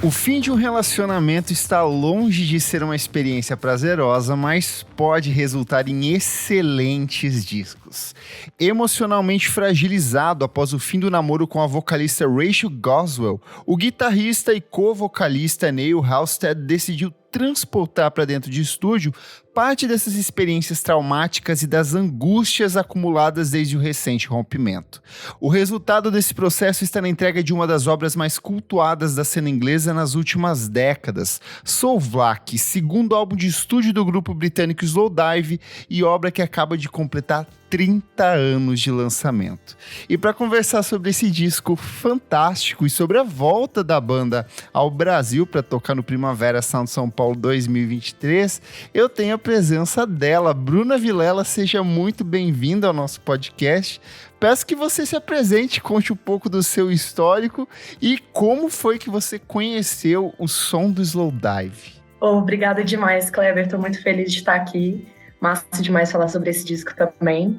O fim de um relacionamento está longe de ser uma experiência prazerosa, mas pode resultar em excelentes discos. Emocionalmente fragilizado após o fim do namoro com a vocalista Rachel Goswell, o guitarrista e co-vocalista Neil Halstead decidiu transportar para dentro de estúdio parte dessas experiências traumáticas e das angústias acumuladas desde o recente rompimento. O resultado desse processo está na entrega de uma das obras mais cultuadas da cena inglesa nas últimas décadas, Soulvlak, segundo álbum de estúdio do grupo britânico Slowdive e obra que acaba de completar 30 anos de lançamento. E para conversar sobre esse disco fantástico e sobre a volta da banda ao Brasil para tocar no Primavera Sound São Paulo 2023, eu tenho a presença dela, Bruna Vilela. Seja muito bem-vinda ao nosso podcast. Peço que você se apresente, conte um pouco do seu histórico e como foi que você conheceu o som do Slowdive. Obrigada demais, Kleber. Estou muito feliz de estar aqui. Massa demais falar sobre esse disco também.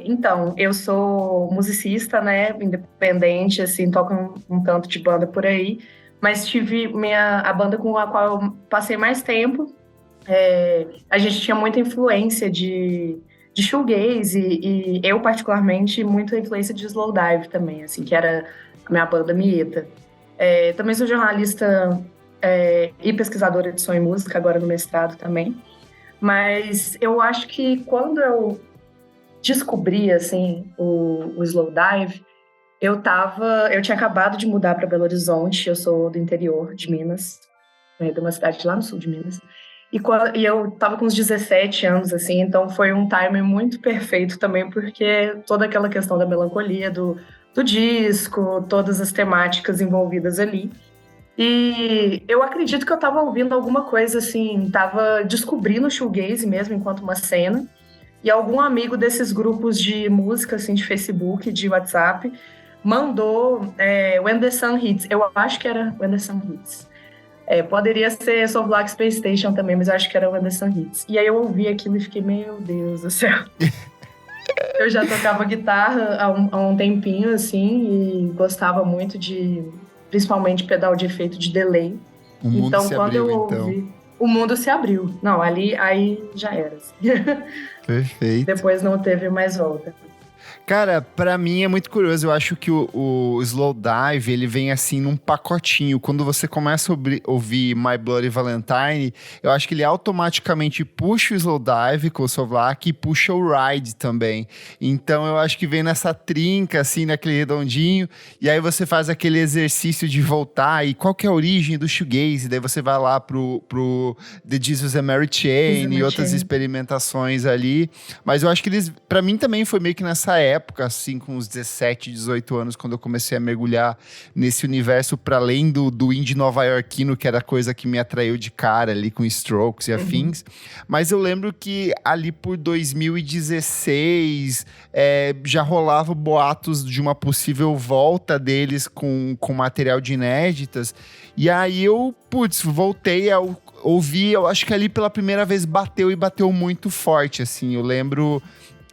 Então, eu sou musicista, né, independente, assim, toco um tanto de banda por aí, mas tive a banda com a qual eu passei mais tempo. A gente tinha muita influência de shoegaze e eu, particularmente, muita influência de Slowdive também, assim, que era a minha banda Mieta. Também sou jornalista e pesquisadora de som e música, agora no mestrado também. Mas eu acho que quando eu descobri, assim, o Slowdive, eu tinha acabado de mudar para Belo Horizonte. Eu sou do interior de Minas, de uma cidade lá no sul de Minas. E eu estava com uns 17 anos, assim, então foi um timing muito perfeito também, porque toda aquela questão da melancolia do disco, todas as temáticas envolvidas ali. E eu acredito que eu estava ouvindo alguma coisa assim, estava descobrindo o shoegaze mesmo enquanto uma cena, e algum amigo desses grupos de música, assim, de Facebook, de WhatsApp, mandou When the Sun Hits. Eu acho que era When the Sun Hits. Poderia ser Soulvlak Space Station também, mas eu acho que era When the Sun Hits. E aí eu ouvi aquilo e fiquei, meu Deus do céu. Eu já tocava guitarra há um tempinho, assim, e gostava muito principalmente pedal de efeito de delay. O mundo então, se quando abriu, eu ouvi, o mundo se abriu. Não, aí já era. Assim. Perfeito. Depois não teve mais volta. Cara, pra mim é muito curioso. Eu acho que o Slowdive, ele vem assim num pacotinho. Quando você começa a ouvir My Bloody Valentine, eu acho que ele automaticamente puxa o Slowdive com o Soulvlak e puxa o Ride também. Então eu acho que vem nessa trinca, assim, naquele redondinho. E aí você faz aquele exercício de voltar. E qual que é a origem do shoegaze? Daí você vai lá pro The Jesus and Mary Chain e outras experimentações ali. Mas eu acho que eles, pra mim também foi meio que nessa época, assim, com uns 17, 18 anos, quando eu comecei a mergulhar nesse universo para além do indie nova-iorquino, que era a coisa que me atraiu de cara ali com Strokes e afins. Mas eu lembro que ali por 2016 já rolava boatos de uma possível volta deles com material de inéditas. E aí eu, voltei a ouvir. Eu acho que ali pela primeira vez bateu muito forte, assim. Eu lembro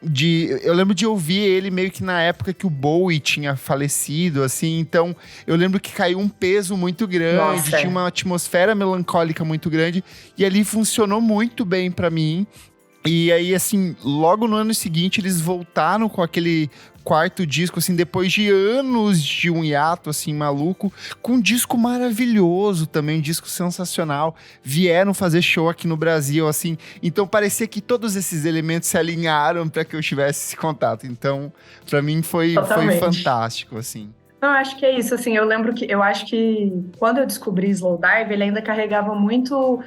de ouvir ele meio que na época que o Bowie tinha falecido, assim, então eu lembro que caiu um peso muito grande, tinha uma atmosfera melancólica muito grande, e ali funcionou muito bem pra mim. E aí, assim, logo no ano seguinte, eles voltaram com aquele quarto disco, assim, depois de anos de um hiato, assim, maluco, com um disco maravilhoso também, um disco sensacional. Vieram fazer show aqui no Brasil, assim, então parecia que todos esses elementos se alinharam para que eu tivesse esse contato. Então, para mim foi fantástico, assim. Não, eu acho que é isso, assim, eu acho que quando eu descobri Slowdive, ele ainda carregava muito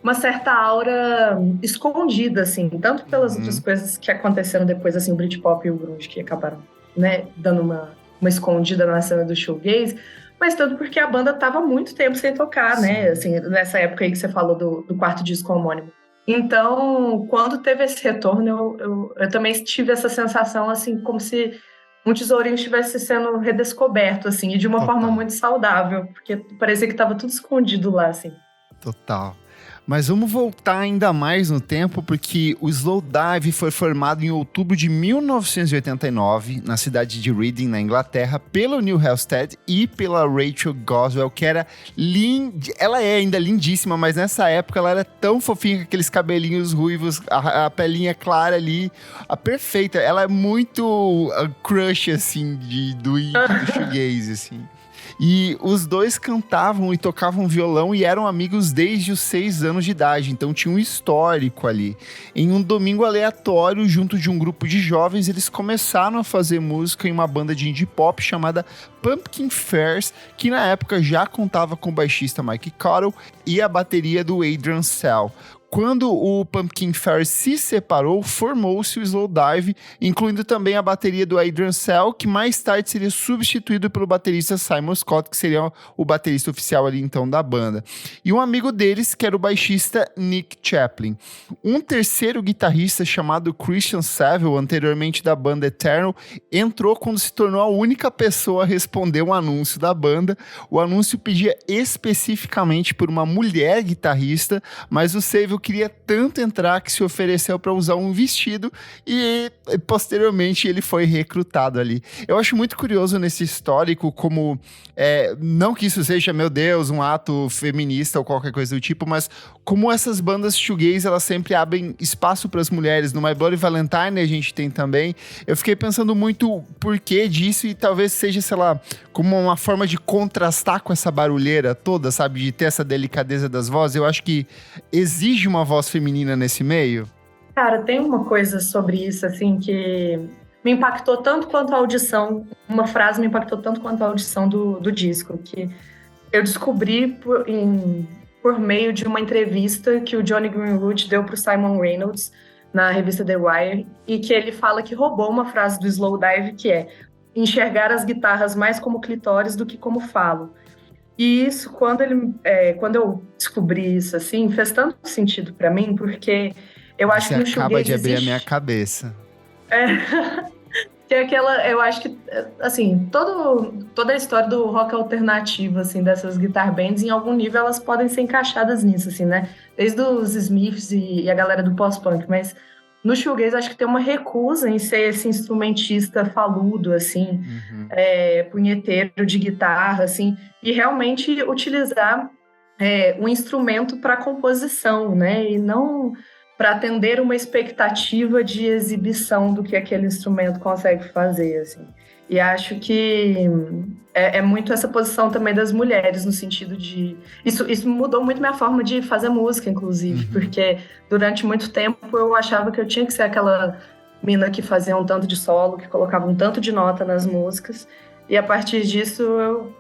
uma certa aura escondida, assim, tanto pelas outras coisas que aconteceram depois, assim, o Britpop e o grunge, que acabaram, né, dando uma escondida na cena do shoegaze, mas tanto porque a banda tava há muito tempo sem tocar, né, assim, nessa época aí que você falou do quarto disco homônimo. Então, quando teve esse retorno, eu também tive essa sensação, assim, como se um tesourinho estivesse sendo redescoberto, assim, e de uma forma muito saudável, porque parecia que tava tudo escondido lá, assim. Total. Mas vamos voltar ainda mais no tempo, porque o Slowdive foi formado em outubro de 1989, na cidade de Reading, na Inglaterra, pelo Neil Halstead e pela Rachel Goswell, que era ela é ainda lindíssima, mas nessa época ela era tão fofinha, com aqueles cabelinhos ruivos, a pelinha clara ali, a perfeita. Ela é muito crush, assim, do shoegaze, assim. E os dois cantavam e tocavam violão e eram amigos desde os 6 anos de idade, então tinha um histórico ali. Em um domingo aleatório, junto de um grupo de jovens, eles começaram a fazer música em uma banda de indie pop chamada Pumpkin Fairs, que na época já contava com o baixista Mike Cottle e a bateria do Adrian Sell. Quando o Pumpkin Fairs se separou, formou-se o Slowdive, incluindo também a bateria do Adrian Sell, que mais tarde seria substituído pelo baterista Simon Scott, que seria o baterista oficial ali então da banda. E um amigo deles, que era o baixista Nick Chaplin. Um terceiro guitarrista chamado Christian Saville, anteriormente da banda Eternal, entrou quando se tornou a única pessoa a responder um anúncio da banda. O anúncio pedia especificamente por uma mulher guitarrista, mas o Saville queria tanto entrar que se ofereceu para usar um vestido e posteriormente ele foi recrutado ali. Eu acho muito curioso nesse histórico como, não que isso seja, meu Deus, um ato feminista ou qualquer coisa do tipo, mas como essas bandas shoegaze, elas sempre abrem espaço para as mulheres. No My Bloody Valentine a gente tem também. Eu fiquei pensando muito o porquê disso e talvez seja, sei lá, como uma forma de contrastar com essa barulheira toda, sabe? De ter essa delicadeza das vozes. Eu acho que exige uma voz feminina nesse meio? Cara, tem uma coisa sobre isso, assim, que me impactou tanto quanto a audição, uma frase me impactou tanto quanto a audição do disco, que eu descobri por meio de uma entrevista que o Jonny Greenwood deu para o Simon Reynolds na revista The Wire, e que ele fala que roubou uma frase do Slowdive, que é enxergar as guitarras mais como clitóris do que como falo. E isso, quando eu descobri isso, assim, fez tanto sentido pra mim, porque eu acho que no shoegaze acaba de abrir a minha cabeça. Que é aquela, eu acho que, assim, toda a história do rock alternativo, assim, dessas guitar bands, em algum nível elas podem ser encaixadas nisso, assim, né? Desde os Smiths e a galera do post-punk, mas no shoegaze acho que tem uma recusa em ser esse instrumentista faludo, assim, punheteiro de guitarra, assim, e realmente utilizar um instrumento para composição, né? E não para atender uma expectativa de exibição do que aquele instrumento consegue fazer, assim. E acho que é muito essa posição também das mulheres, no sentido de... Isso mudou muito minha forma de fazer música, inclusive, porque durante muito tempo eu achava que eu tinha que ser aquela mina que fazia um tanto de solo, que colocava um tanto de nota nas músicas, e a partir disso eu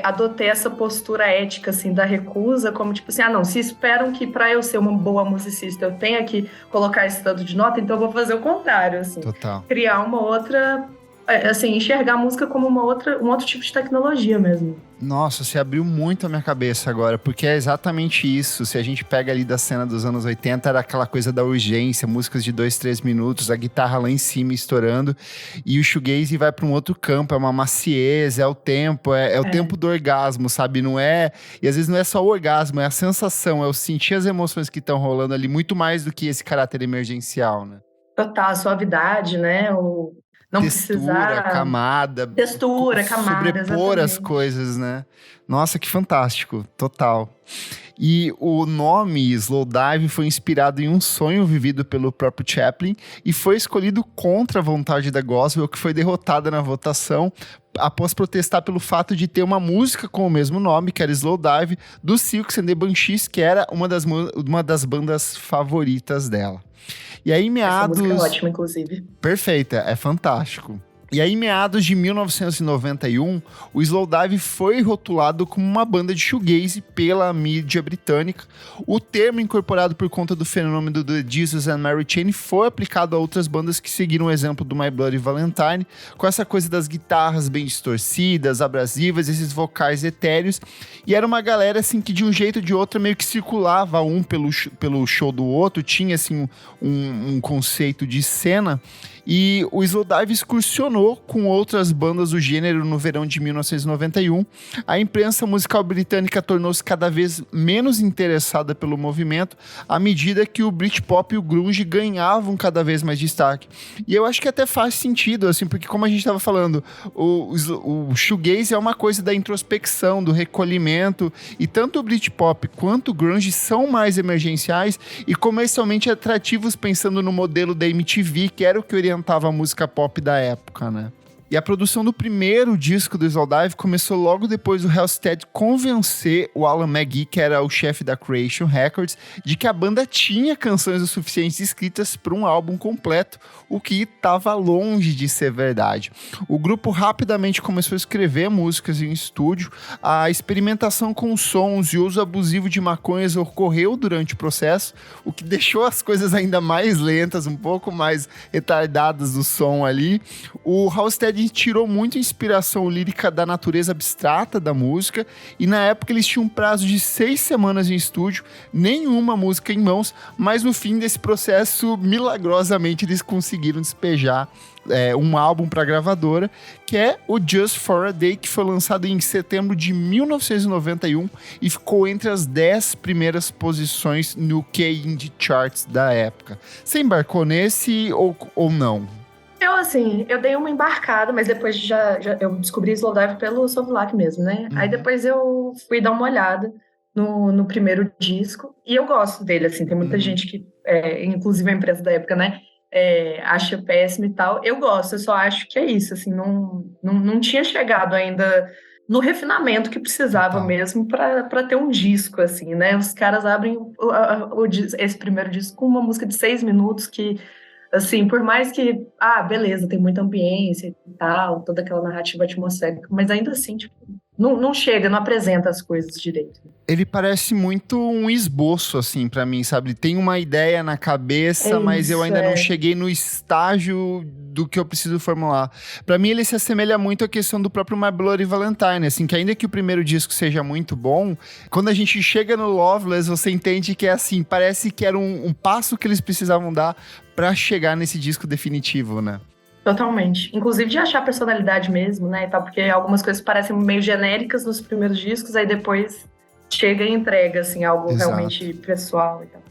adotei essa postura ética, assim, da recusa, como tipo assim, não, se esperam que para eu ser uma boa musicista eu tenha que colocar esse tanto de nota, então eu vou fazer o contrário, assim. Total. Criar uma outra... assim, enxergar a música como um outro tipo de tecnologia mesmo. Nossa, você abriu muito a minha cabeça agora, porque é exatamente isso. Se a gente pega ali da cena dos anos 80, era aquela coisa da urgência, músicas de 2, 3 minutos, a guitarra lá em cima estourando, e o shoegaze vai para um outro campo, é uma maciez, é o tempo, é o tempo do orgasmo, sabe? Não é... E às vezes não é só o orgasmo, é a sensação, é o sentir as emoções que estão rolando ali, muito mais do que esse caráter emergencial, né? Total, a suavidade, né? Não textura, camada. Textura, camada, sobrepor as coisas, né? Nossa, que fantástico. Total. E o nome Slowdive foi inspirado em um sonho vivido pelo próprio Chaplin e foi escolhido contra a vontade da Goswell, que foi derrotada na votação após protestar pelo fato de ter uma música com o mesmo nome, que era Slowdive, do Silks and the Banshees, que era uma das bandas favoritas dela. E aí, meados... Essa música é ótima, inclusive. Perfeita, é fantástico. E aí, meados de 1991, o Slowdive foi rotulado como uma banda de shoegaze pela mídia britânica. O termo, incorporado por conta do fenômeno do The Jesus and Mary Chain, foi aplicado a outras bandas que seguiram o exemplo do My Bloody Valentine, com essa coisa das guitarras bem distorcidas, abrasivas, esses vocais etéreos. E era uma galera, assim, que de um jeito ou de outro meio que circulava um pelo show do outro, tinha, assim, um conceito de cena. E o Slowdive excursionou combinou com outras bandas do gênero no verão de 1991, a imprensa musical britânica tornou-se cada vez menos interessada pelo movimento à medida que o Britpop e o grunge ganhavam cada vez mais destaque. E eu acho que até faz sentido, assim, porque como a gente estava falando, o shoegaze é uma coisa da introspecção, do recolhimento, e tanto o Britpop quanto o grunge são mais emergenciais e comercialmente atrativos pensando no modelo da MTV, que era o que orientava a música pop da época, né? E a produção do primeiro disco do Slowdive começou logo depois do Halstead convencer o Alan McGee, que era o chefe da Creation Records, de que a banda tinha canções o suficiente escritas para um álbum completo, o que estava longe de ser verdade. O grupo rapidamente começou a escrever músicas em estúdio, a experimentação com sons e o uso abusivo de maconhas ocorreu durante o processo, o que deixou as coisas ainda mais lentas, um pouco mais retardadas do som ali. O Halstead tirou muita inspiração lírica da natureza abstrata da música, e na época eles tinham um prazo de 6 semanas em estúdio, nenhuma música em mãos, mas no fim desse processo, milagrosamente, eles conseguiram despejar um álbum para a gravadora, que é o Just for a Day, que foi lançado em setembro de 1991 e ficou entre as 10 primeiras posições no UK Indie Charts da época. Você embarcou nesse ou não? Eu dei uma embarcada, mas depois eu descobri Slowdive pelo Sovlak mesmo, né? Aí depois eu fui dar uma olhada no primeiro disco, e eu gosto dele, assim, tem muita gente que, inclusive a empresa da época, né, acha péssimo e tal. Eu gosto, eu só acho que é isso, assim, não tinha chegado ainda no refinamento que precisava mesmo para ter um disco, assim, né? Os caras abrem esse primeiro disco com uma música de 6 minutos que, assim, por mais que, beleza, tem muita ambiência e tal, toda aquela narrativa atmosférica, mas ainda assim, tipo, não chega, não apresenta as coisas direito. Ele parece muito um esboço, assim, pra mim, sabe? Tem uma ideia na cabeça, mas eu ainda não cheguei no estágio do que eu preciso formular. Pra mim, ele se assemelha muito à questão do próprio My Bloody Valentine, assim, que ainda que o primeiro disco seja muito bom, quando a gente chega no Loveless, você entende que é assim, parece que era um passo que eles precisavam dar pra chegar nesse disco definitivo, né? Totalmente. Inclusive de achar personalidade mesmo, né, e tal, porque algumas coisas parecem meio genéricas nos primeiros discos, aí depois chega e entrega, assim, algo realmente pessoal e tal.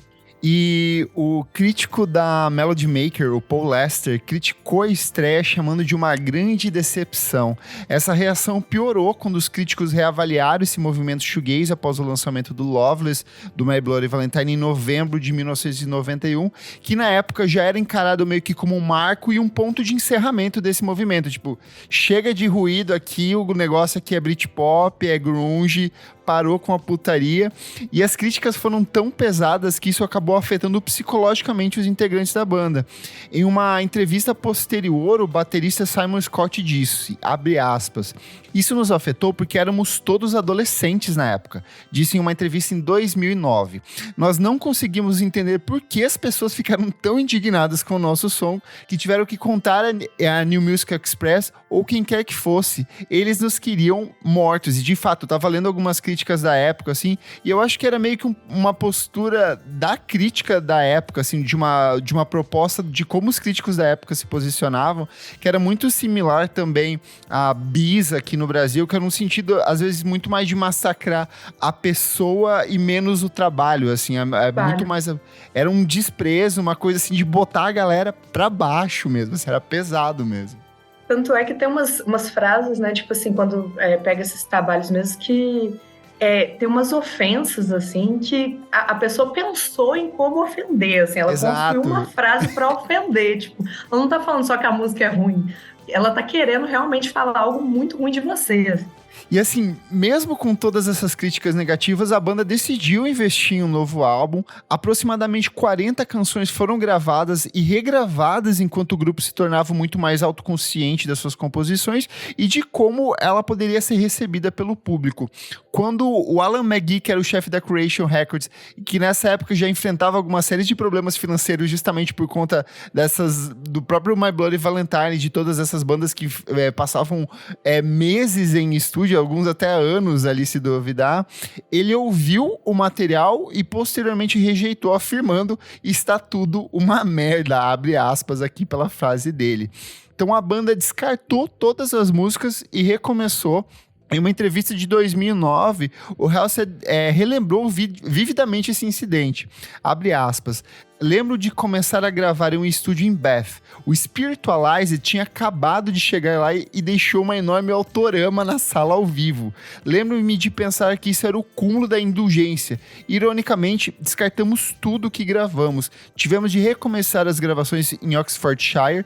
E o crítico da Melody Maker, o Paul Lester, criticou a estreia chamando de uma grande decepção. Essa reação piorou quando os críticos reavaliaram esse movimento shoegaze após o lançamento do Loveless, do My Bloody Valentine, em novembro de 1991, que na época já era encarado meio que como um marco e um ponto de encerramento desse movimento. Tipo, chega de ruído aqui, o negócio aqui é Britpop, é grunge, parou com a putaria, e as críticas foram tão pesadas que isso acabou afetando psicologicamente os integrantes da banda. Em uma entrevista posterior, o baterista Simon Scott disse, abre aspas, isso nos afetou porque éramos todos adolescentes na época, disse em uma entrevista em 2009. Nós não conseguimos entender por que as pessoas ficaram tão indignadas com o nosso som que tiveram que contar a New Music Express ou quem quer que fosse. Eles nos queriam mortos, e de fato, eu tava lendo algumas críticas da época, assim, e eu acho que era meio que uma postura da crítica da época, assim, de uma proposta de como os críticos da época se posicionavam, que era muito similar também à Bis aqui no Brasil, que era um sentido, às vezes, muito mais de massacrar a pessoa e menos o trabalho, assim, muito mais... Era um desprezo, uma coisa assim, de botar a galera pra baixo mesmo, assim, era pesado mesmo. Tanto é que tem umas frases, né, tipo assim, quando pega esses trabalhos mesmo, que tem umas ofensas, assim, que a pessoa pensou em como ofender, assim, ela construiu uma frase pra ofender, tipo, ela não tá falando só que a música é ruim, ela tá querendo realmente falar algo muito ruim de você, assim. E assim, mesmo com todas essas críticas negativas, a banda decidiu investir em um novo álbum. Aproximadamente 40 canções foram gravadas e regravadas enquanto o grupo se tornava muito mais autoconsciente das suas composições e de como ela poderia ser recebida pelo público. Quando o Alan McGee, que era o chefe da Creation Records, que nessa época já enfrentava alguma série de problemas financeiros justamente por conta do próprio My Bloody Valentine, de todas essas bandas que passavam meses em estúdio, estúdio, alguns até anos ali, se duvidar. Ele ouviu o material e posteriormente rejeitou, afirmando: está tudo uma merda, abre aspas aqui pela frase dele. Então a banda descartou todas as músicas e recomeçou. Em uma entrevista de 2009, o Halsted relembrou vividamente esse incidente. Abre aspas. Lembro de começar a gravar em um estúdio em Bath. O Spiritualize tinha acabado de chegar lá e deixou uma enorme autorama na sala ao vivo. Lembro-me de pensar que isso era o cúmulo da indulgência. Ironicamente, descartamos tudo o que gravamos. Tivemos de recomeçar as gravações em Oxfordshire.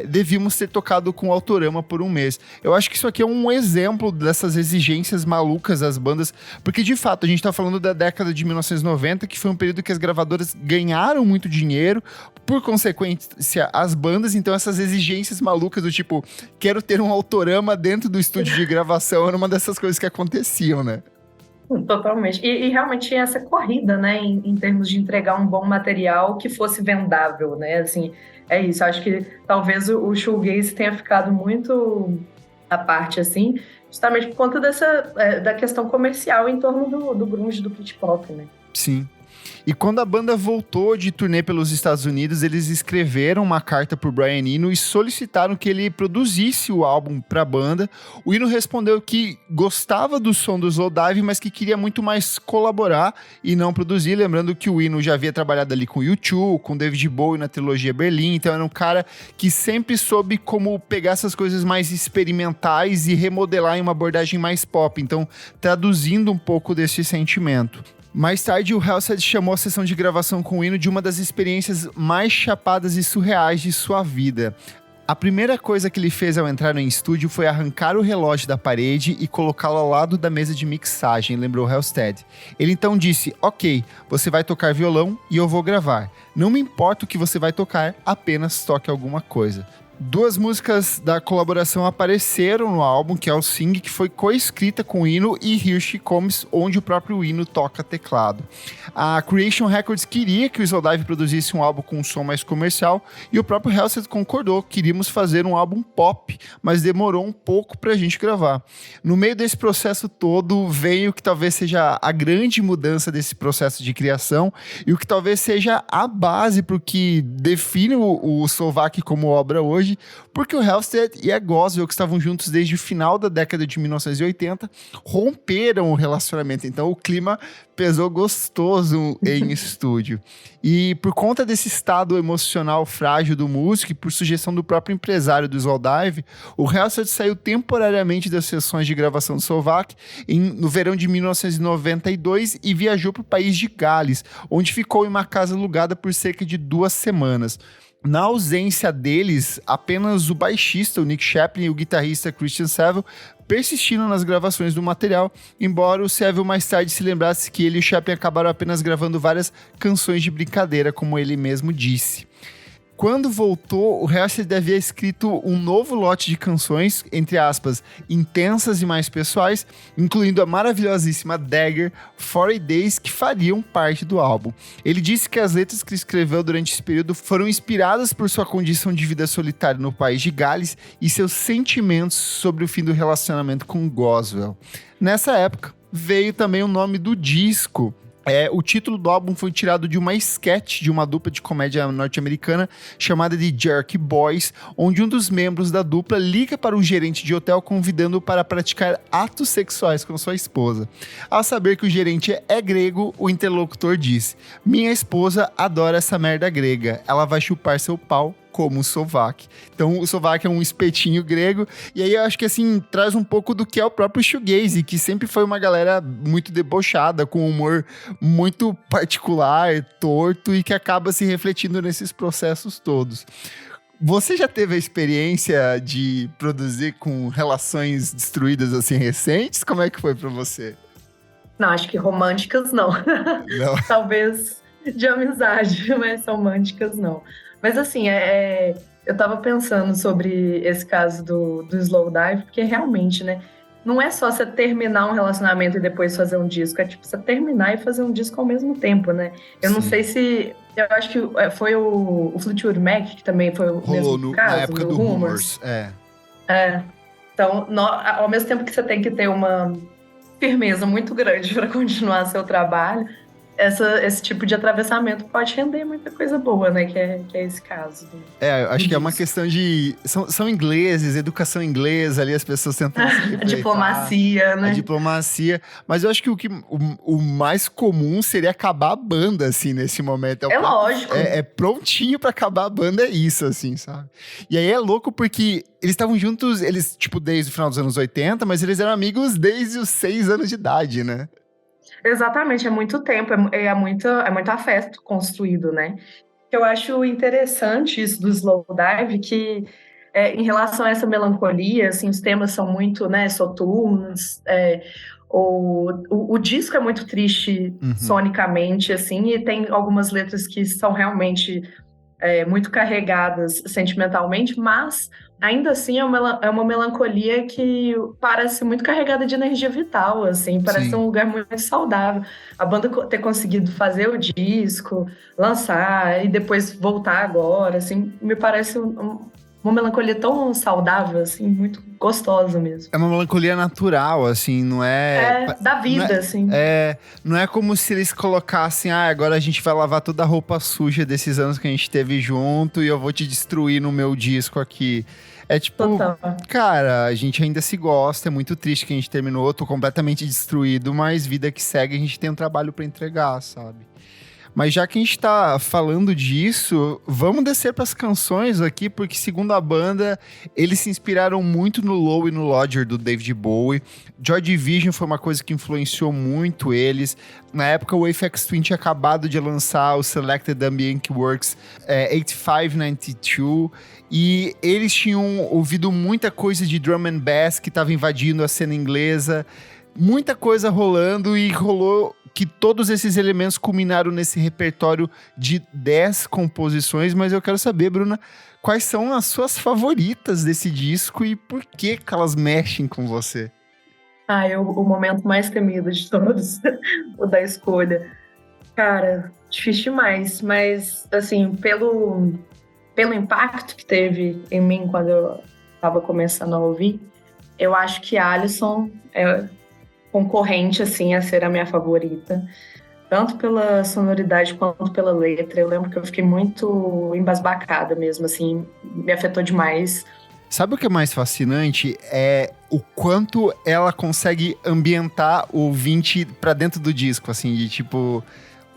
Devíamos ter tocado com o autorama por um mês. Eu acho que isso aqui é um exemplo dessas exigências malucas das bandas, porque de fato a gente tá falando da década de 1990, que foi um período que as gravadoras ganharam muito dinheiro, por consequência as bandas, então essas exigências malucas do tipo, quero ter um autorama dentro do estúdio de gravação, era uma dessas coisas que aconteciam, né? Totalmente. E realmente tinha essa corrida, né, em termos de entregar um bom material que fosse vendável, né, assim, é isso. Acho que talvez o shoegaze tenha ficado muito à parte, assim, justamente por conta da questão comercial em torno do grunge, do Britpop, né? Sim. E quando a banda voltou de turnê pelos Estados Unidos, eles escreveram uma carta pro Brian Eno e solicitaram que ele produzisse o álbum pra banda. O Eno respondeu que gostava do som do Slowdive, mas que queria muito mais colaborar e não produzir. Lembrando que o Eno já havia trabalhado ali com U2, com David Bowie na trilogia Berlim, então era um cara que sempre soube como pegar essas coisas mais experimentais e remodelar em uma abordagem mais pop, então traduzindo um pouco desse sentimento. Mais tarde, o Halsted chamou a sessão de gravação com o Eno de uma das experiências mais chapadas e surreais de sua vida. A primeira coisa que ele fez ao entrar no estúdio foi arrancar o relógio da parede e colocá-lo ao lado da mesa de mixagem, lembrou Halsted. Ele então disse: ok, você vai tocar violão e eu vou gravar. Não me importa o que você vai tocar, apenas toque alguma coisa. 2 músicas da colaboração apareceram no álbum, que é o Sing, que foi coescrita com Eno e Here She Comes, onde o próprio Eno toca teclado. A Creation Records queria que o Slowdive produzisse um álbum com um som mais comercial, e o próprio Halsted concordou. Queríamos fazer um álbum pop, mas demorou um pouco pra gente gravar. No meio desse processo todo, veio o que talvez seja a grande mudança desse processo de criação, e o que talvez seja a base pro que define o Slovak como obra hoje, porque o Halsted e a Goswell, que estavam juntos desde o final da década de 1980, romperam o relacionamento. Então o clima pesou gostoso em estúdio. E por conta desse estado emocional frágil do músico e por sugestão do próprio empresário do Slowdive, o Halsted saiu temporariamente das sessões de gravação do Slovak no verão de 1992 e viajou para o país de Gales, onde ficou em uma casa alugada por cerca de 2 semanas. Na ausência deles, apenas o baixista, o Nick Chaplin, e o guitarrista Christian Saville persistiram nas gravações do material, embora o Saville mais tarde se lembrasse que ele e o Chaplin acabaram apenas gravando várias canções de brincadeira, como ele mesmo disse. Quando voltou, o Halsted havia escrito um novo lote de canções, entre aspas, intensas e mais pessoais, incluindo a maravilhosíssima Dagger, 40 Days, que fariam parte do álbum. Ele disse que as letras que escreveu durante esse período foram inspiradas por sua condição de vida solitária no país de Gales e seus sentimentos sobre o fim do relacionamento com Goswell. Nessa época, veio também o nome do disco. O título do álbum foi tirado de uma sketch de uma dupla de comédia norte-americana chamada de Jerky Boys, onde um dos membros da dupla liga para um gerente de hotel convidando-o para praticar atos sexuais com sua esposa. Ao saber que o gerente é grego, o interlocutor diz: minha esposa adora essa merda grega, ela vai chupar seu pau como o Slovak. Então o Slovak é um espetinho grego, e aí eu acho que assim, traz um pouco do que é o próprio shoegaze, que sempre foi uma galera muito debochada, com um humor muito particular, torto, e que acaba se refletindo nesses processos todos. Você já teve a experiência de produzir com relações destruídas assim recentes? Como é que foi pra você? Não, acho que românticas não. Não. Talvez de amizade, mas românticas não. Mas assim, eu tava pensando sobre esse caso do Slowdive, porque realmente, né, não é só você terminar um relacionamento e depois fazer um disco, é tipo você terminar e fazer um disco ao mesmo tempo, né? Eu não sei se... Eu acho que foi o Fleetwood Mac, que também foi o mesmo caso, na época do Rumors. Então, ao mesmo tempo que você tem que ter uma firmeza muito grande para continuar seu trabalho, esse tipo de atravessamento pode render muita coisa boa, né? Que é esse caso. Eu acho que é uma questão de... São ingleses, educação inglesa ali, as pessoas tentando se A diplomacia, né? A diplomacia. Mas eu acho que o mais comum seria acabar a banda, assim, nesse momento. É lógico. É prontinho pra acabar a banda, é isso, assim, sabe? E aí é louco porque eles estavam juntos, tipo, desde o final dos anos 80, mas eles eram amigos desde os 6 anos de idade, né? Exatamente, é muito tempo, é muito afeto construído, né? Eu acho interessante isso do Slowdive, que em relação a essa melancolia, assim, os temas são muito, né, soturnos, o disco é muito triste sonicamente, assim, e tem algumas letras que são realmente muito carregadas sentimentalmente, mas ainda assim é uma melancolia que parece muito carregada de energia vital, assim, parece Sim. um lugar muito saudável. A banda ter conseguido fazer o disco, lançar e depois voltar agora, assim, me parece uma melancolia tão saudável, assim, muito gostosa mesmo. É uma melancolia natural, assim, não é... Da vida, assim. Não é como se eles colocassem, agora a gente vai lavar toda a roupa suja desses anos que a gente teve junto e eu vou te destruir no meu disco aqui. É tipo, Total. Cara, a gente ainda se gosta, é muito triste que a gente terminou, tô completamente destruído, mas vida que segue, a gente tem um trabalho pra entregar, sabe? Mas já que a gente tá falando disso, vamos descer pras canções aqui, porque segundo a banda, eles se inspiraram muito no Low e no Lodger do David Bowie. Joy Division foi uma coisa que influenciou muito eles. Na época, o Aphex Twin tinha acabado de lançar o Selected Ambient Works 8592, e eles tinham ouvido muita coisa de drum and bass que estava invadindo a cena inglesa. Muita coisa rolando e rolou que todos esses elementos culminaram nesse repertório de 10 composições, mas eu quero saber, Bruna, quais são as suas favoritas desse disco e por que elas mexem com você? O momento mais temido de todos, o da escolha. Cara, difícil demais, mas, assim, pelo impacto que teve em mim quando eu estava começando a ouvir, eu acho que Alison é concorrente, assim, a ser a minha favorita, tanto pela sonoridade quanto pela letra. Eu lembro que eu fiquei muito embasbacada mesmo, assim, me afetou demais. Sabe o que é mais fascinante? É o quanto ela consegue ambientar o ouvinte pra dentro do disco, assim, de tipo...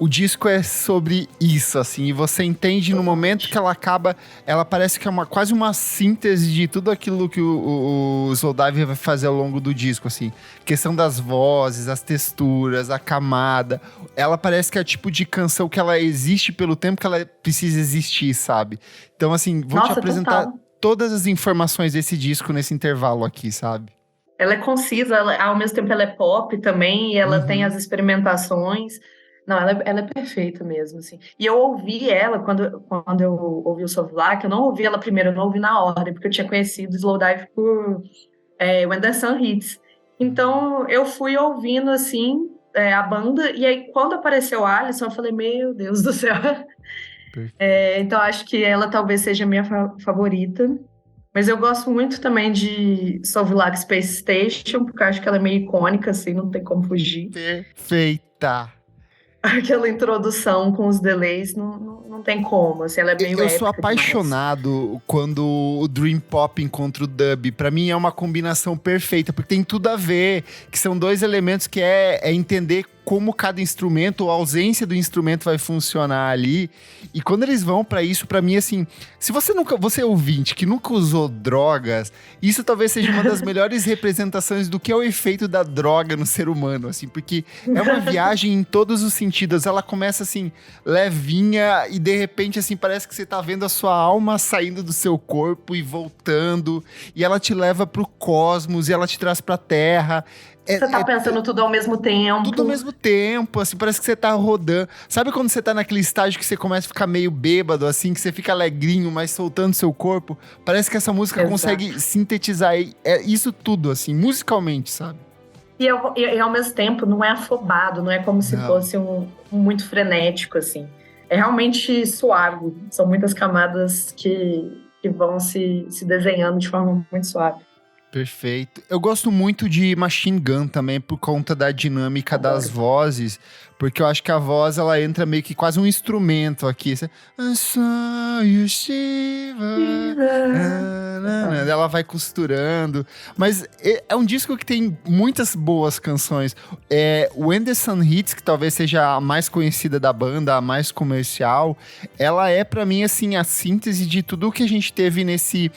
O disco é sobre isso, assim, e você entende no momento que ela acaba, ela parece que é quase uma síntese de tudo aquilo que o Slowdive vai fazer ao longo do disco, assim. Questão das vozes, as texturas, a camada. Ela parece que é o tipo de canção que ela existe pelo tempo que ela precisa existir, sabe? Então, assim, vou te apresentar todas as informações desse disco nesse intervalo aqui, sabe? Ela é concisa, ao mesmo tempo ela é pop também, e ela tem as experimentações. Não, ela é perfeita mesmo, assim. E eu ouvi ela, quando eu ouvi o Soulfly, eu não ouvi ela primeiro, eu não ouvi na ordem, porque eu tinha conhecido o Slowdive por When the Sun Hits. Então, eu fui ouvindo, assim, a banda, e aí, quando apareceu a Alison, eu falei, meu Deus do céu. Então, acho que ela talvez seja a minha favorita. Mas eu gosto muito também de Soulfly Space Station, porque eu acho que ela é meio icônica, assim, não tem como fugir. Perfeita! Aquela introdução com os delays, não tem como, assim, ela é meio épica. Eu sou apaixonado demais quando o Dream Pop encontra o Dub. Pra mim é uma combinação perfeita, porque tem tudo a ver, que são dois elementos que é entender como cada instrumento, ou a ausência do instrumento vai funcionar ali. E quando eles vão pra isso, pra mim, assim, se você é ouvinte que nunca usou drogas, isso talvez seja uma das melhores representações do que é o efeito da droga no ser humano, assim, porque é uma viagem em todos os sentidos. Ela começa, assim, levinha e de repente, assim, parece que você tá vendo a sua alma saindo do seu corpo e voltando, e ela te leva pro cosmos, e ela te traz pra terra. Você tá pensando tudo ao mesmo tempo. Tudo ao mesmo tempo, assim, parece que você tá rodando. Sabe quando você tá naquele estágio que você começa a ficar meio bêbado, assim, que você fica alegrinho, mas soltando seu corpo? Parece que essa música consegue sintetizar isso tudo, assim, musicalmente, sabe? E ao mesmo tempo não é afobado, não é como se fosse um muito frenético, assim. É realmente suave. São muitas camadas que vão se desenhando de forma muito suave. Perfeito. Eu gosto muito de Machine Gun também por conta da dinâmica das vozes, porque eu acho que a voz ela entra meio que quase um instrumento aqui. I saw you shiver. Ela vai costurando. Mas é um disco que tem muitas boas canções. When the Sun Hits, que talvez seja a mais conhecida da banda, a mais comercial, ela é pra mim assim a síntese de tudo que a gente teve nesse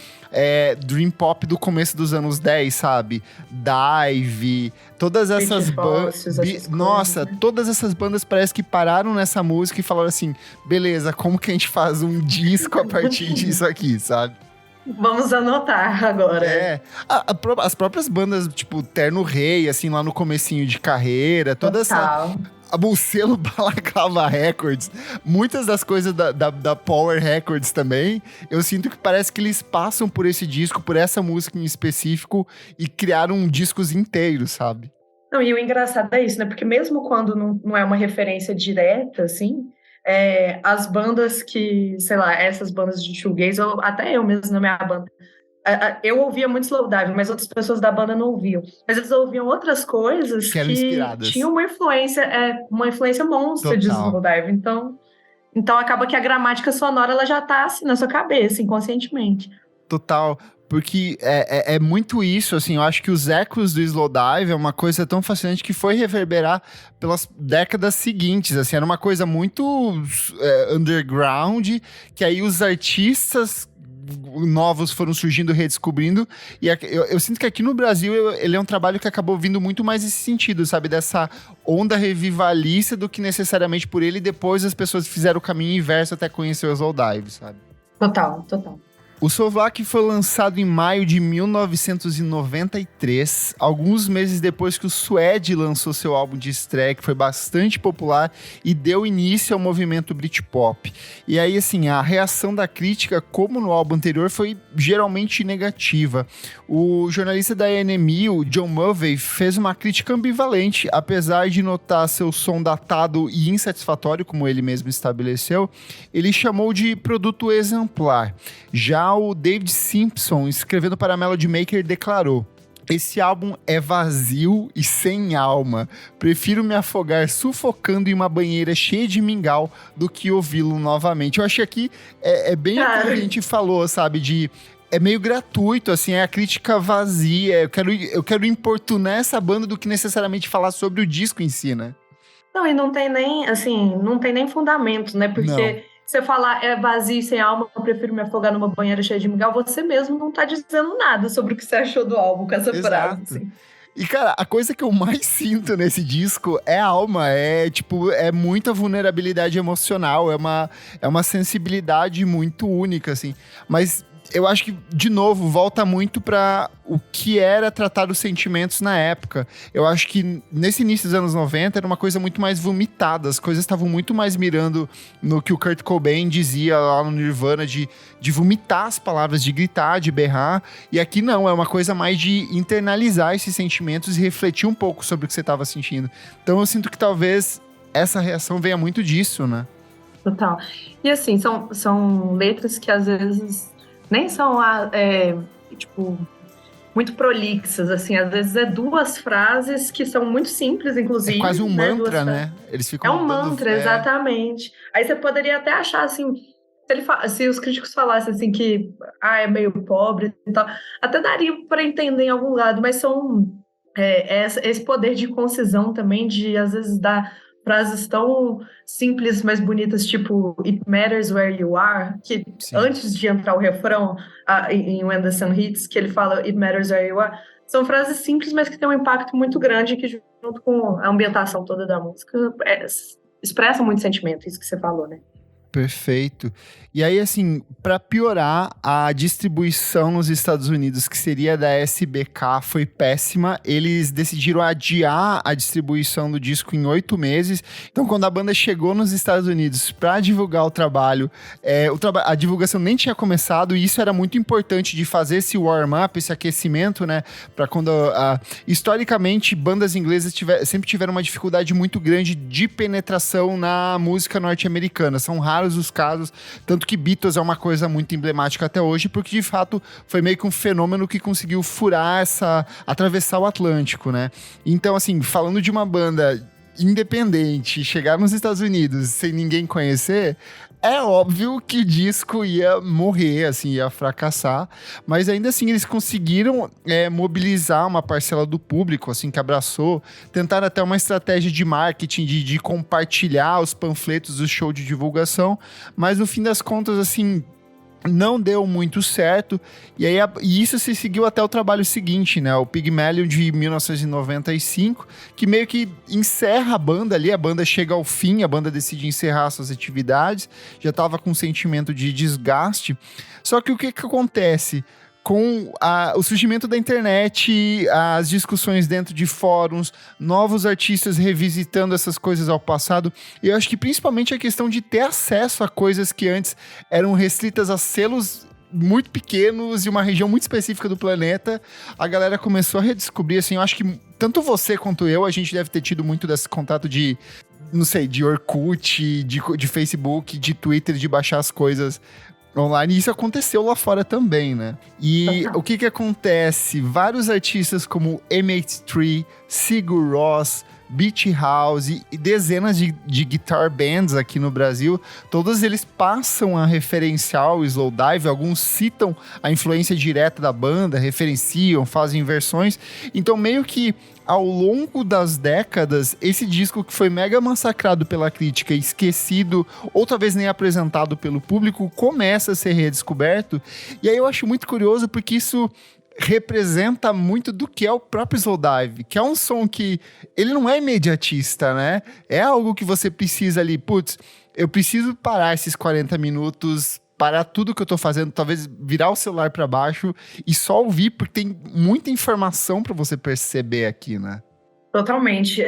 Dream Pop do começo dos anos 10, sabe? Dive, todas essas bandas. Nossa, todas essas bandas parece que pararam nessa música e falaram assim: beleza, como que a gente faz um disco a partir disso aqui, sabe? Vamos anotar agora. As próprias bandas, tipo Terno Rei, assim, lá no comecinho de carreira, toda essa... O selo Balaclava Records, muitas das coisas da Power Records também, eu sinto que parece que eles passam por esse disco, por essa música em específico e criaram discos inteiros, sabe? Não, e o engraçado é isso, né? Porque mesmo quando não é uma referência direta, assim, as bandas que, sei lá, essas bandas de shoegaze, ou até eu mesmo na minha banda, eu ouvia muito Slowdive, mas outras pessoas da banda não ouviam. Mas eles ouviam outras coisas que tinham uma influência monstra de Slowdive. Então acaba que a gramática sonora ela já tá assim na sua cabeça, inconscientemente. Total. Porque é muito isso, assim, eu acho que os ecos do Slowdive é uma coisa tão fascinante que foi reverberar pelas décadas seguintes, assim, era uma coisa muito underground, que aí os artistas novos foram surgindo, redescobrindo, e eu sinto que aqui no Brasil ele é um trabalho que acabou vindo muito mais nesse sentido, sabe, dessa onda revivalista do que necessariamente por ele, depois as pessoas fizeram o caminho inverso até conhecer o Slowdive, sabe? Total. O Souvlaki foi lançado em maio de 1993, alguns meses depois que o Suede lançou seu álbum de estreia, que foi bastante popular e deu início ao movimento Britpop. E aí, assim, a reação da crítica, como no álbum anterior, foi geralmente negativa. O jornalista da NME, o John Mulvey, fez uma crítica ambivalente, apesar de notar seu som datado e insatisfatório, como ele mesmo estabeleceu, ele chamou de produto exemplar. Já o David Simpson, escrevendo para a Melody Maker, declarou: esse álbum é vazio e sem alma. Prefiro me afogar sufocando em uma banheira cheia de mingau do que ouvi-lo novamente. Eu achei aqui bem o que a gente falou, sabe? É meio gratuito, assim, é a crítica vazia. Eu quero importunar essa banda do que necessariamente falar sobre o disco em si, né? Não, e não tem nem fundamento, né? Porque você falar é vazio e sem alma, eu prefiro me afogar numa banheira cheia de mingau, você mesmo não tá dizendo nada sobre o que você achou do álbum com essa frase. Assim. E, cara, a coisa que eu mais sinto nesse disco é a alma, é muita vulnerabilidade emocional, é uma sensibilidade muito única, assim. Mas eu acho que, de novo, volta muito para o que era tratar os sentimentos na época. Eu acho que nesse início dos anos 90 era uma coisa muito mais vomitada, as coisas estavam muito mais mirando no que o Kurt Cobain dizia lá no Nirvana, de vomitar as palavras, de gritar, de berrar, e aqui não, é uma coisa mais de internalizar esses sentimentos e refletir um pouco sobre o que você estava sentindo. Então eu sinto que talvez essa reação venha muito disso, né? Total. E assim, são letras que às vezes nem são, muito prolixas, assim, às vezes duas frases que são muito simples, inclusive. É quase um mantra, né? Eles ficam mantra, exatamente. Aí você poderia até achar, assim, se os críticos falassem, assim, que é meio pobre e tal, até daria para entender em algum lado, mas são esse poder de concisão também, de, às vezes, dar frases tão simples, mas bonitas, tipo It Matters Where You Are, que Sim. Antes de entrar o refrão em When the Sun Hits, que ele fala It Matters Where You Are, são frases simples, mas que têm um impacto muito grande, que junto com a ambientação toda da música expressa muito sentimento, isso que você falou, né? Perfeito. E aí, assim, para piorar, a distribuição nos Estados Unidos, que seria da SBK, foi péssima. Eles decidiram adiar a distribuição do disco em 8 meses. Então, quando a banda chegou nos Estados Unidos para divulgar o trabalho, a divulgação nem tinha começado, e isso era muito importante de fazer esse warm-up, esse aquecimento, né? Para quando... historicamente, bandas inglesas sempre tiveram uma dificuldade muito grande de penetração na música norte-americana. São raras raros os casos, tanto que Beatles é uma coisa muito emblemática até hoje, porque de fato foi meio que um fenômeno que conseguiu atravessar o Atlântico, né? Então, assim, falando de uma banda independente, chegar nos Estados Unidos sem ninguém conhecer, é óbvio que o disco ia morrer, assim, ia fracassar, mas ainda assim eles conseguiram mobilizar uma parcela do público, assim, que abraçou, tentaram até uma estratégia de marketing, de compartilhar os panfletos do show de divulgação, mas no fim das contas, assim, não deu muito certo, e isso se seguiu até o trabalho seguinte, né, o Pygmalion de 1995, que meio que encerra a banda ali, a banda chega ao fim, a banda decide encerrar suas atividades, já estava com um sentimento de desgaste, só que o que acontece? Com o surgimento da internet, as discussões dentro de fóruns, novos artistas revisitando essas coisas ao passado, e eu acho que principalmente a questão de ter acesso a coisas que antes eram restritas a selos muito pequenos e uma região muito específica do planeta, a galera começou a redescobrir, assim, eu acho que tanto você quanto eu, a gente deve ter tido muito desse contato de, não sei, de Orkut, de Facebook, de Twitter, de baixar as coisas online, e isso aconteceu lá fora também, né? E o que acontece? Vários artistas como MH3, Sigur Rós, Beach House e dezenas de guitar bands aqui no Brasil, todos eles passam a referenciar o Slowdive, alguns citam a influência direta da banda, referenciam, fazem versões, então meio que ao longo das décadas, esse disco que foi mega massacrado pela crítica, esquecido, ou talvez nem apresentado pelo público, começa a ser redescoberto, e aí eu acho muito curioso porque isso representa muito do que é o próprio Slowdive, que é um som que ele não é imediatista, né? É algo que você precisa ali, putz, eu preciso parar esses 40 minutos, parar tudo que eu tô fazendo, talvez virar o celular para baixo e só ouvir, porque tem muita informação para você perceber aqui, né? Totalmente.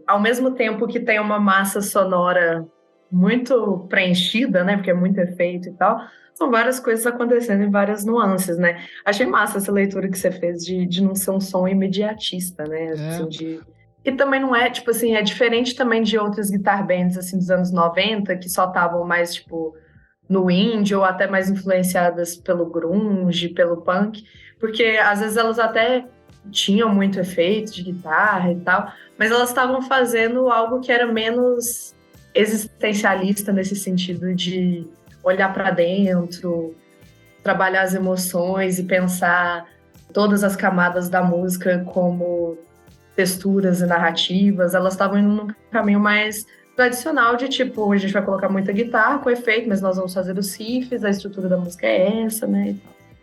Ao mesmo tempo que tem uma massa sonora muito preenchida, né? Porque é muito efeito e tal, são várias coisas acontecendo em várias nuances, né? Achei massa essa leitura que você fez de não ser um som imediatista, né? Assim, e também não é, tipo assim, é diferente também de outras guitar bands, assim, dos anos 90, que só estavam mais, tipo, no indie ou até mais influenciadas pelo grunge, pelo punk, porque às vezes elas até tinham muito efeito de guitarra e tal, mas elas estavam fazendo algo que era menos existencialista nesse sentido de olhar para dentro, trabalhar as emoções e pensar todas as camadas da música como texturas e narrativas. Elas estavam indo num caminho mais tradicional de tipo, a gente vai colocar muita guitarra com efeito, mas nós vamos fazer os riffs, a estrutura da música é essa, né?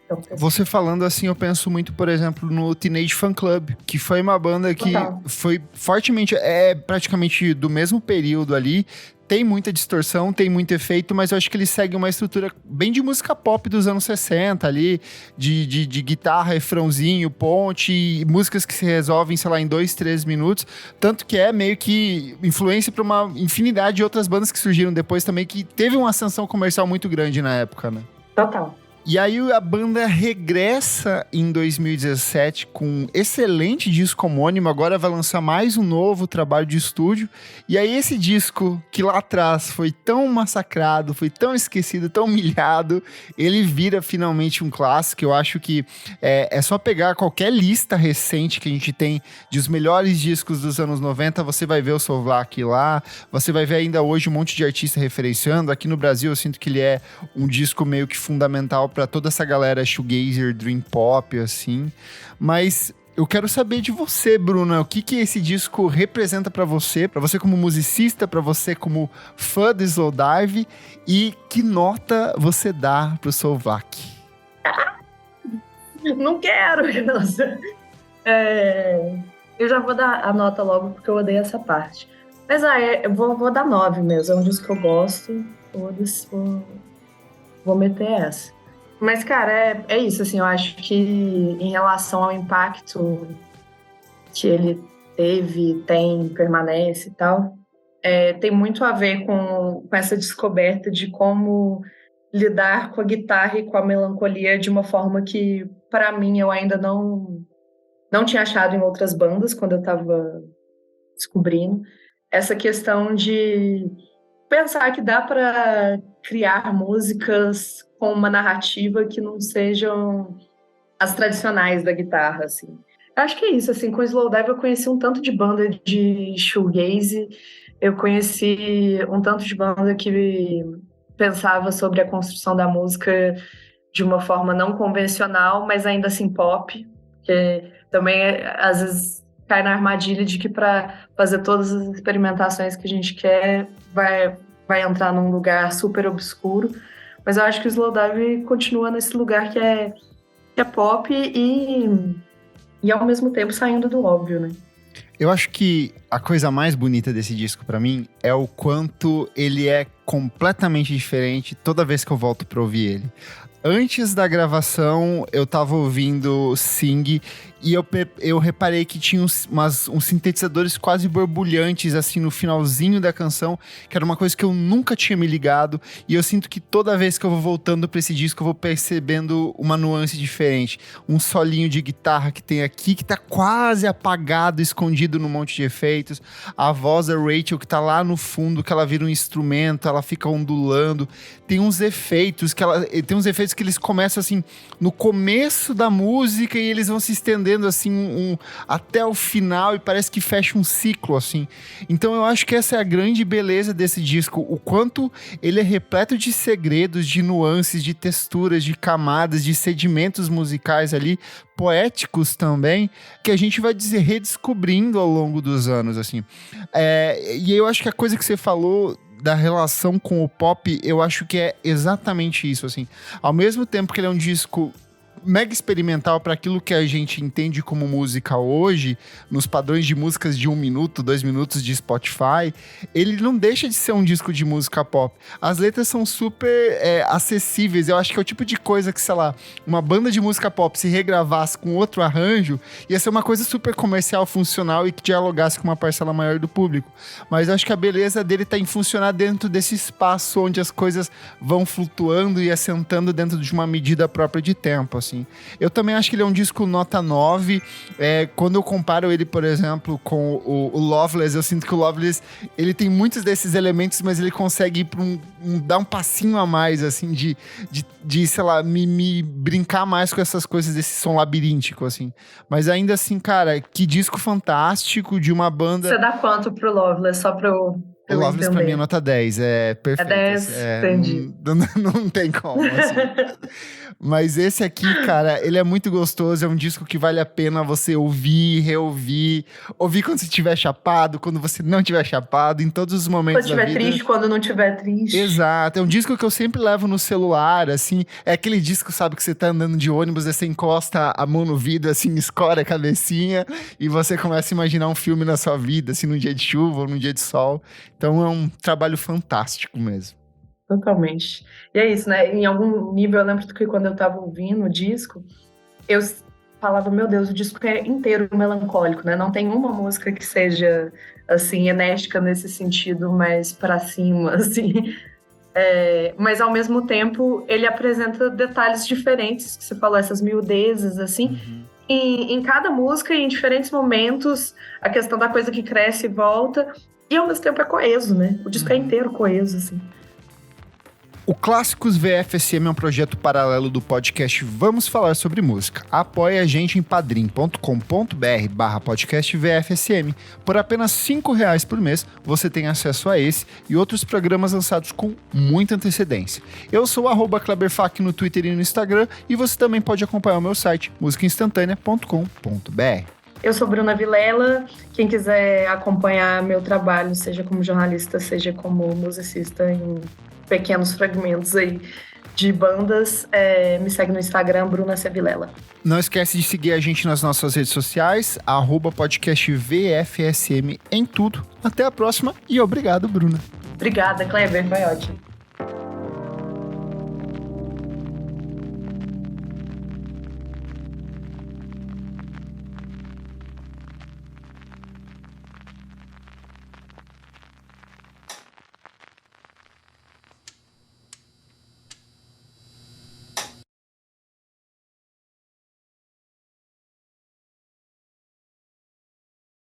Então, você falando assim, eu penso muito, por exemplo, no Teenage Fan Club, que foi uma banda que foi fortemente, praticamente do mesmo período ali, tem muita distorção, tem muito efeito, mas eu acho que ele segue uma estrutura bem de música pop dos anos 60 ali, de guitarra, refrãozinho, ponte, músicas que se resolvem, sei lá, em 2, 3 minutos, tanto que é meio que influência para uma infinidade de outras bandas que surgiram depois também, que teve uma ascensão comercial muito grande na época, né? Total. E aí a banda regressa em 2017 com um excelente disco homônimo, agora vai lançar mais um novo trabalho de estúdio. E aí esse disco, que lá atrás foi tão massacrado, foi tão esquecido, tão humilhado, ele vira finalmente um clássico. Eu acho que é só pegar qualquer lista recente que a gente tem de os melhores discos dos anos 90, você vai ver o Soulvlak lá, você vai ver ainda hoje um monte de artista referenciando. Aqui no Brasil eu sinto que ele é um disco meio que fundamental para toda essa galera shoegazer, dream pop, assim. Mas eu quero saber de você, Bruna, o que esse disco representa para você como musicista, para você como fã do Slowdive, e que nota você dá pro Soulvlak? Não quero, nossa. Eu já vou dar a nota logo, porque eu odeio essa parte. Mas eu vou dar 9 mesmo, é um disco que eu gosto, vou meter essa. Mas, cara, é isso, assim, eu acho que em relação ao impacto que ele teve, tem, permanece e tal, tem muito a ver com essa descoberta de como lidar com a guitarra e com a melancolia de uma forma que, para mim, eu ainda não tinha achado em outras bandas quando eu estava descobrindo. Essa questão de pensar que dá para criar músicas com uma narrativa que não sejam as tradicionais da guitarra, assim. Eu acho que é isso, assim, com o Slowdive eu conheci um tanto de banda de shoegaze, eu conheci um tanto de banda que pensava sobre a construção da música de uma forma não convencional, mas ainda assim pop, que também às vezes cai na armadilha de que para fazer todas as experimentações que a gente quer vai entrar num lugar super obscuro, mas eu acho que o Slowdive continua nesse lugar que é pop e ao mesmo tempo saindo do óbvio, né? Eu acho que a coisa mais bonita desse disco pra mim é o quanto ele é completamente diferente toda vez que eu volto pra ouvir ele. Antes da gravação, eu tava ouvindo Sing e eu reparei que tinha uns sintetizadores quase borbulhantes, assim, no finalzinho da canção, que era uma coisa que eu nunca tinha me ligado, e eu sinto que toda vez que eu vou voltando pra esse disco, eu vou percebendo uma nuance diferente. Um solinho de guitarra que tem aqui, que tá quase apagado, escondido num monte de efeitos. A voz da Rachel, que tá lá no fundo, que ela vira um instrumento, ela fica ondulando. Tem uns efeitos que eles começam assim no começo da música e eles vão se estendendo assim até o final e parece que fecha um ciclo assim. Então eu acho que essa é a grande beleza desse disco, o quanto ele é repleto de segredos, de nuances, de texturas, de camadas, de sedimentos musicais ali, poéticos também, que a gente vai redescobrindo ao longo dos anos assim. E eu acho que a coisa que você falou da relação com o pop, eu acho que é exatamente isso, assim. Ao mesmo tempo que ele é um disco mega experimental para aquilo que a gente entende como música hoje, nos padrões de músicas de 1 minuto, 2 minutos de Spotify, ele não deixa de ser um disco de música pop. As letras são super acessíveis. Eu acho que é o tipo de coisa que, sei lá, uma banda de música pop se regravasse com outro arranjo, ia ser uma coisa super comercial, funcional e que dialogasse com uma parcela maior do público. Mas eu acho que a beleza dele tá em funcionar dentro desse espaço onde as coisas vão flutuando e assentando dentro de uma medida própria de tempo, assim. Eu também acho que ele é um disco nota 9. Quando eu comparo ele, por exemplo, com o Loveless, eu sinto que o Loveless, ele tem muitos desses elementos, mas ele consegue ir pra dar um passinho a mais, assim, de sei lá, me brincar mais com essas coisas desse som labiríntico, assim. Mas ainda assim, cara, que disco fantástico de uma banda... Você dá quanto pro Loveless, só pra eu O Loveless pra mim é nota 10, é perfeito. É 10, entendi. Não tem como, assim. Mas esse aqui, cara, ele é muito gostoso, é um disco que vale a pena você ouvir, reouvir, ouvir quando você estiver chapado, quando você não estiver chapado, em todos os momentos da vida. Quando estiver triste, quando não estiver triste. Exato, é um disco que eu sempre levo no celular, assim, é aquele disco, sabe, que você tá andando de ônibus, aí você encosta a mão no vidro, assim, escora a cabecinha, e você começa a imaginar um filme na sua vida, assim, num dia de chuva ou num dia de sol. Então é um trabalho fantástico mesmo. Totalmente. E é isso, né? Em algum nível, eu lembro que quando eu tava ouvindo o disco, eu falava, meu Deus, o disco é inteiro melancólico, né? Não tem uma música que seja, assim, enérgica nesse sentido, mais pra cima, assim. Mas, ao mesmo tempo, ele apresenta detalhes diferentes, que você falou, essas miudezas, assim. Uhum. Em cada música, em diferentes momentos, a questão da coisa que cresce e volta, e ao mesmo tempo é coeso, né? O disco é inteiro coeso, assim. O Clássicos VFSM é um projeto paralelo do podcast Vamos Falar Sobre Música. Apoie a gente em padrim.com.br/podcast VFSM. Por apenas R$5 por mês, você tem acesso a esse e outros programas lançados com muita antecedência. Eu sou o @KleberFak no Twitter e no Instagram, e você também pode acompanhar o meu site, musicainstantanea.com.br. Eu sou Bruna Vilela. Quem quiser acompanhar meu trabalho, seja como jornalista, seja como musicista, em pequenos fragmentos aí de bandas, me segue no Instagram, Bruna C. Vilela. Não esquece de seguir a gente nas nossas redes sociais, @podcastvfsm em tudo. Até a próxima e obrigado, Bruna. Obrigada, Kleber, foi ótimo.